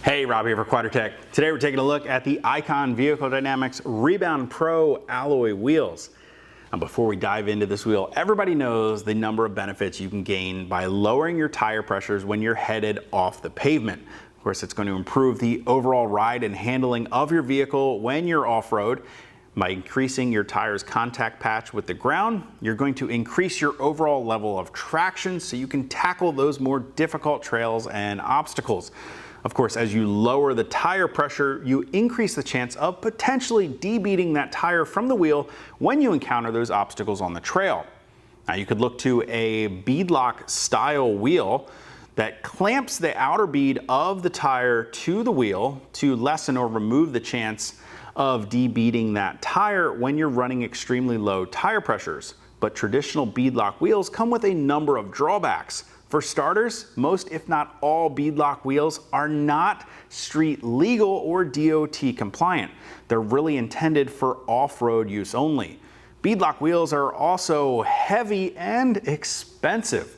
Hey, Rob here for Quadratec. Today we're taking a look at the Icon Vehicle Dynamics Rebound Pro alloy wheels. Now before we dive into this wheel, everybody knows the number of benefits you can gain by lowering your tire pressures when you're headed off the pavement. Of course, it's going to improve the overall ride and handling of your vehicle when you're off-road. By increasing your tire's contact patch with the ground, you're going to increase your overall level of traction so you can tackle those more difficult trails and obstacles. Of course, as you lower the tire pressure, you increase the chance of potentially de-beading that tire from the wheel when you encounter those obstacles on the trail. Now you could look to a beadlock style wheel that clamps the outer bead of the tire to the wheel to lessen or remove the chance of de-beading that tire when you're running extremely low tire pressures. But traditional beadlock wheels come with a number of drawbacks. For starters, most if not all beadlock wheels are not street legal or DOT compliant. They're really intended for off-road use only. Beadlock wheels are also heavy and expensive.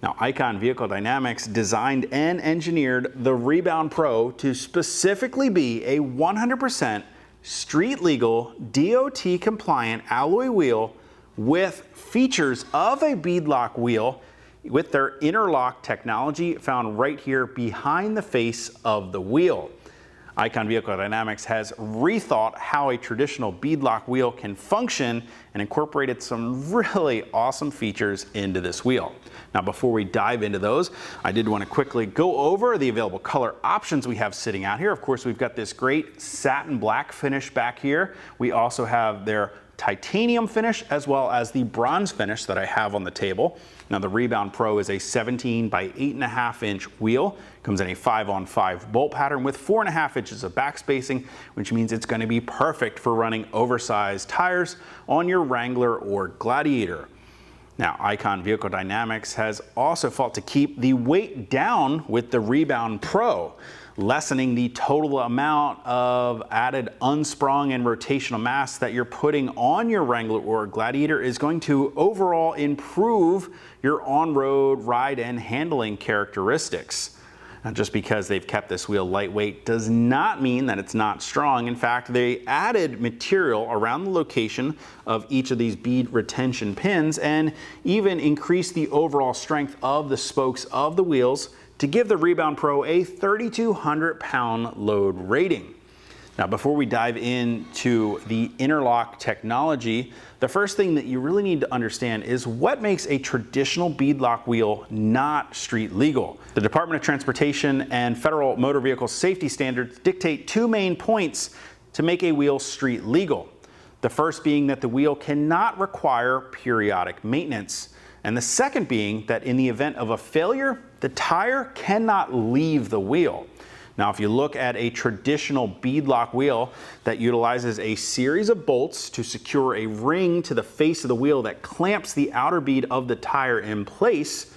Now, Icon Vehicle Dynamics designed and engineered the Rebound Pro to specifically be a 100% street legal, DOT compliant alloy wheel with features of a beadlock wheel with their InnerLock technology found right here behind the face of the wheel. Icon Vehicle Dynamics has rethought how a traditional beadlock wheel can function and incorporated some really awesome features into this wheel. Now before we dive into those, I did want to quickly go over the available color options we have sitting out here. Of course, we've got this great satin black finish back here. We also have their titanium finish as well as the bronze finish that I have on the table. Now the Rebound Pro is a 17 by 8.5 inch wheel. Comes in a 5-on-5 bolt pattern with 4.5 inches of backspacing, which means it's going to be perfect for running oversized tires on your Wrangler or Gladiator. Now, Icon Vehicle Dynamics has also fought to keep the weight down with the Rebound Pro, lessening the total amount of added unsprung and rotational mass that you're putting on your Wrangler or Gladiator is going to overall improve your on-road ride and handling characteristics. Now, just because they've kept this wheel lightweight does not mean that it's not strong. In fact, they added material around the location of each of these bead retention pins and even increased the overall strength of the spokes of the wheels to give the Rebound Pro a 3,200 pound load rating. Now, before we dive into the InnerLock technology, the first thing that you really need to understand is what makes a traditional beadlock wheel not street legal. The Department of Transportation and Federal Motor Vehicle Safety Standards dictate two main points to make a wheel street legal. The first being that the wheel cannot require periodic maintenance, and the second being that in the event of a failure, the tire cannot leave the wheel. Now, if you look at a traditional beadlock wheel that utilizes a series of bolts to secure a ring to the face of the wheel that clamps the outer bead of the tire in place,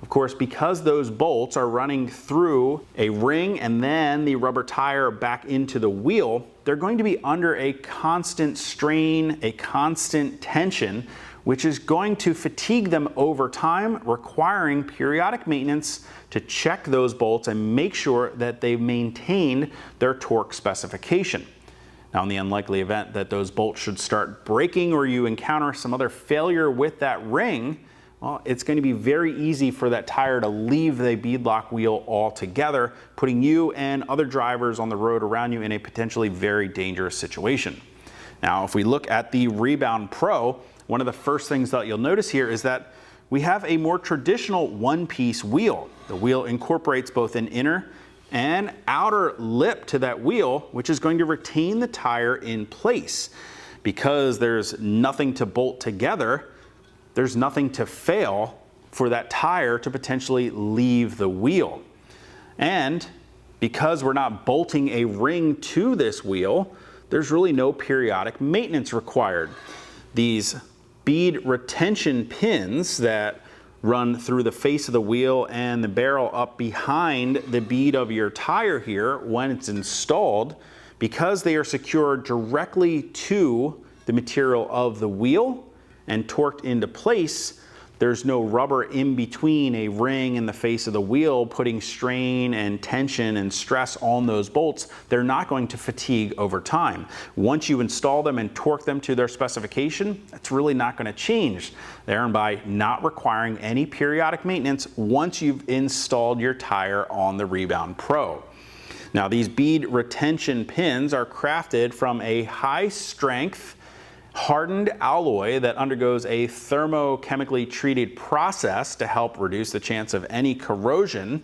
of course, because those bolts are running through a ring and then the rubber tire back into the wheel, they're going to be under a constant strain, a constant tension, which is going to fatigue them over time, requiring periodic maintenance to check those bolts and make sure that they've maintained their torque specification. Now, in the unlikely event that those bolts should start breaking or you encounter some other failure with that ring, well, it's going to be very easy for that tire to leave the beadlock wheel altogether, putting you and other drivers on the road around you in a potentially very dangerous situation. Now, if we look at the Rebound Pro, one of the first things that you'll notice here is that we have a more traditional one-piece wheel. The wheel incorporates both an inner and outer lip to that wheel, which is going to retain the tire in place. Because there's nothing to bolt together, there's nothing to fail for that tire to potentially leave the wheel. And because we're not bolting a ring to this wheel, there's really no periodic maintenance required. These bead retention pins that run through the face of the wheel and the barrel up behind the bead of your tire here when it's installed, because they are secured directly to the material of the wheel and torqued into place, there's no rubber in between a ring and the face of the wheel, putting strain and tension and stress on those bolts. They're not going to fatigue over time. Once you install them and torque them to their specification, that's really not going to change. Thereby not requiring any periodic maintenance once you've installed your tire on the Rebound Pro. Now, these bead retention pins are crafted from a high strength hardened alloy that undergoes a thermochemically treated process to help reduce the chance of any corrosion.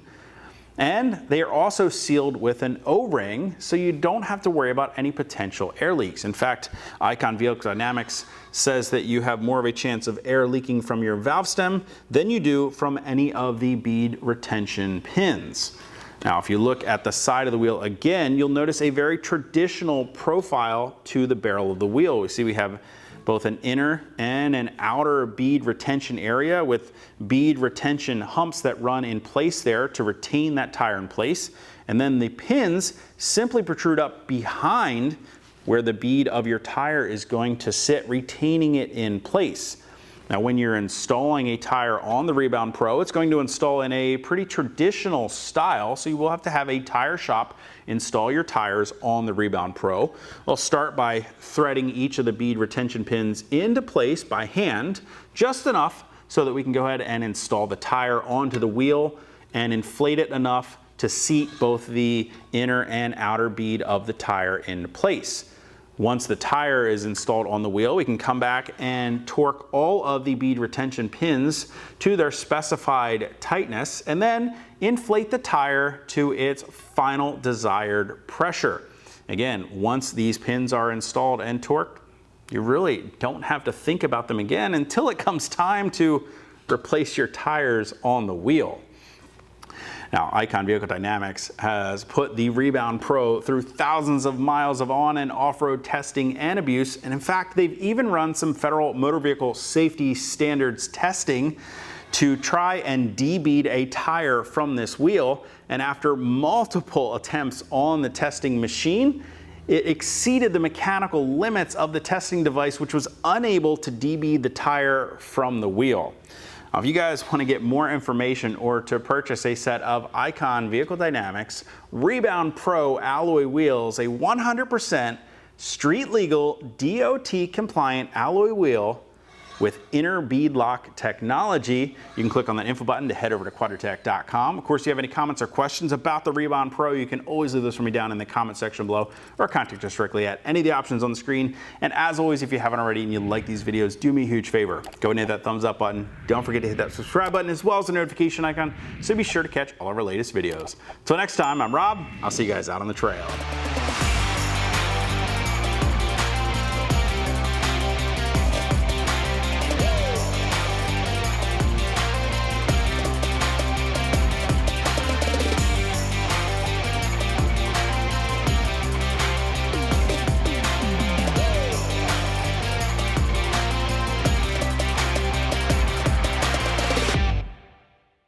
And they are also sealed with an O-ring, so you don't have to worry about any potential air leaks. In fact, Icon Vehicle Dynamics says that you have more of a chance of air leaking from your valve stem than you do from any of the bead retention pins. Now, if you look at the side of the wheel again, you'll notice a very traditional profile to the barrel of the wheel. We see we have both an inner and an outer bead retention area with bead retention humps that run in place there to retain that tire in place. And then the pins simply protrude up behind where the bead of your tire is going to sit, retaining it in place. Now, when you're installing a tire on the Rebound Pro, it's going to install in a pretty traditional style, so you will have to have a tire shop install your tires on the Rebound Pro. We'll start by threading each of the bead retention pins into place by hand, just enough so that we can go ahead and install the tire onto the wheel and inflate it enough to seat both the inner and outer bead of the tire into place. Once the tire is installed on the wheel, we can come back and torque all of the bead retention pins to their specified tightness and then inflate the tire to its final desired pressure. Again, once these pins are installed and torqued, you really don't have to think about them again until it comes time to replace your tires on the wheel. Now, Icon Vehicle Dynamics has put the Rebound Pro through thousands of miles of on and off-road testing and abuse, and in fact, they've even run some federal motor vehicle safety standards testing to try and de-bead a tire from this wheel, and after multiple attempts on the testing machine, it exceeded the mechanical limits of the testing device, which was unable to de-bead the tire from the wheel. Now, if you guys want to get more information or to purchase a set of Icon Vehicle Dynamics Rebound Pro alloy wheels, a 100% street legal DOT compliant alloy wheel with InnerLock Technology, you can click on that info button to head over to Quadratec.com. Of course, if you have any comments or questions about the Rebound Pro, you can always leave those for me down in the comment section below or contact us directly at any of the options on the screen. And as always, if you haven't already and you like these videos, do me a huge favor. Go and hit that thumbs up button. Don't forget to hit that subscribe button as well as the notification icon so be sure to catch all of our latest videos. Until next time, I'm Rob. I'll see you guys out on the trail.